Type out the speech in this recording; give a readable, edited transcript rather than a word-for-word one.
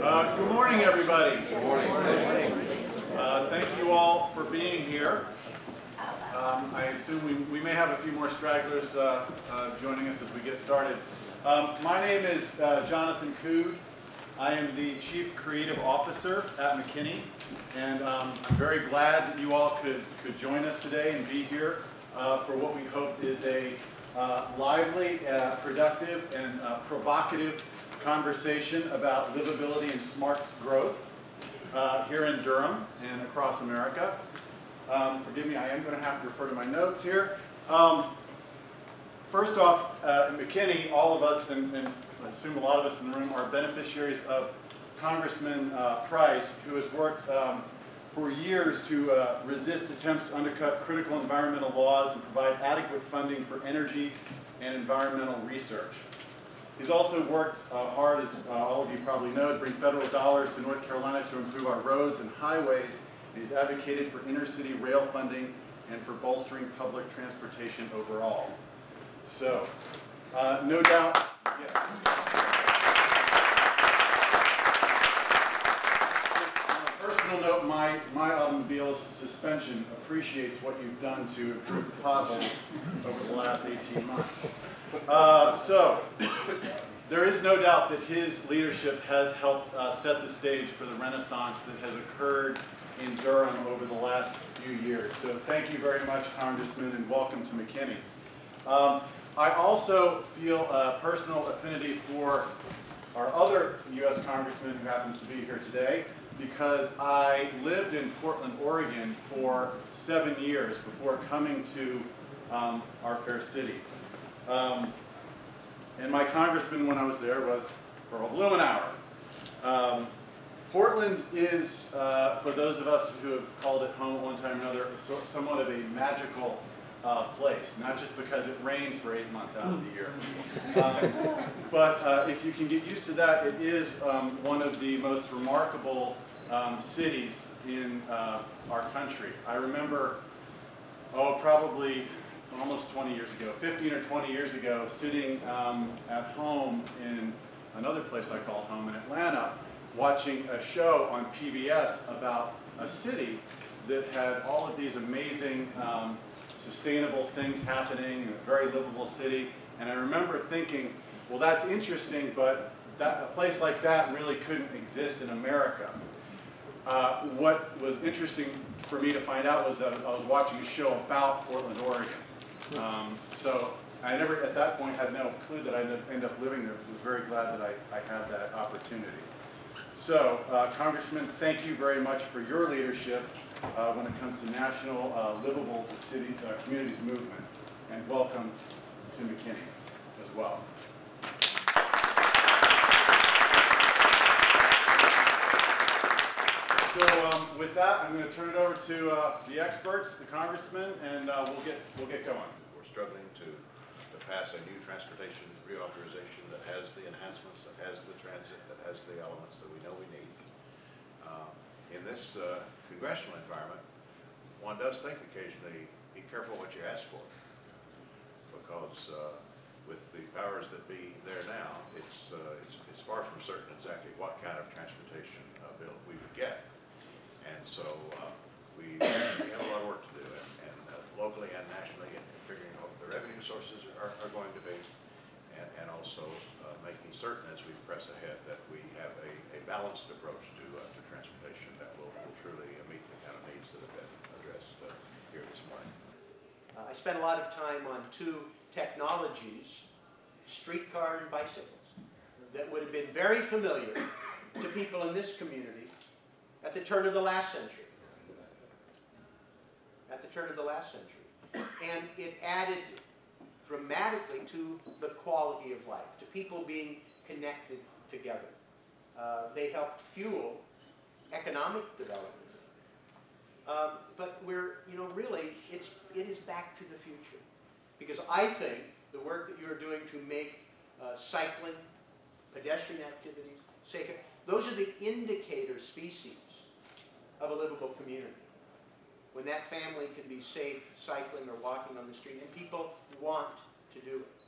Good morning, everybody. Good morning. Thank you all for being here. I assume we may have a few more stragglers joining us as we get started. My name is Jonathan Cude. I am the Chief Creative Officer at McKinney, and I'm very glad that you all could join us today and be here for what we hope is a lively, productive, and provocative conversation about livability and smart growth here in Durham and across America. Forgive me, I am going to have to refer to my notes here. First off, at McKinney, all of us, and I assume a lot of us in the room, are beneficiaries of Congressman Price, who has worked for years to resist attempts to undercut critical environmental laws and provide adequate funding for energy and environmental research. He's also worked hard, as all of you probably know, to bring federal dollars to North Carolina to improve our roads and highways. And he's advocated for inner-city rail funding and for bolstering public transportation overall. So, no doubt, yes. On a personal note, my automobile's suspension appreciates what you've done to improve the potholes over the last 18 months. So, there is no doubt that his leadership has helped set the stage for the renaissance that has occurred in Durham over the last few years. So thank you very much, Congressman, and welcome to McKinney. I also feel a personal affinity for our other U.S. Congressman who happens to be here today, because I lived in Portland, Oregon for 7 years before coming to our fair city. And my congressman when I was there was Earl Blumenauer. Portland is, for those of us who have called it home at one time or another, somewhat of a magical place, not just because it rains for 8 months out of the year. But if you can get used to that, it is one of the most remarkable cities in our country. I remember, probably almost 20 years ago, 15 or 20 years ago, sitting at home in another place I call home in Atlanta, watching a show on PBS about a city that had all of these amazing sustainable things happening, a very livable city. And I remember thinking, well, that's interesting, but a place like that really couldn't exist in America. What was interesting for me to find out was that I was watching a show about Portland, Oregon. So I never, at that point, had no clue that I'd end up living there. I was very glad that I had that opportunity. So, Congressman, thank you very much for your leadership when it comes to national Livable Communities movement, and welcome to McKinney as well. So, with that, I'm going to turn it over to the experts, the congressmen, and we'll get going. We're struggling to pass a new transportation reauthorization that has the enhancements, that has the transit, that has the elements that we know we need. In this congressional environment, one does think occasionally, be careful what you ask for, because with the powers that be there now, it's far from certain exactly what kind of transportation bill we would get. And so we have a lot of work to do, and locally and nationally, and figuring out what the revenue sources are going to be, and also making certain as we press ahead that we have a balanced approach to transportation that will truly meet the kind of needs that have been addressed here this morning. I spent a lot of time on two technologies, streetcar and bicycles, that would have been very familiar to people in this community at the turn of the last century. At the turn of the last century. And it added dramatically to the quality of life, to people being connected together. They helped fuel economic development. But we're, really, it is back to the future. Because I think the work that you're doing to make cycling, pedestrian activities safer, those are the indicator species of a livable community. When that family can be safe cycling or walking on the street, and people want to do it.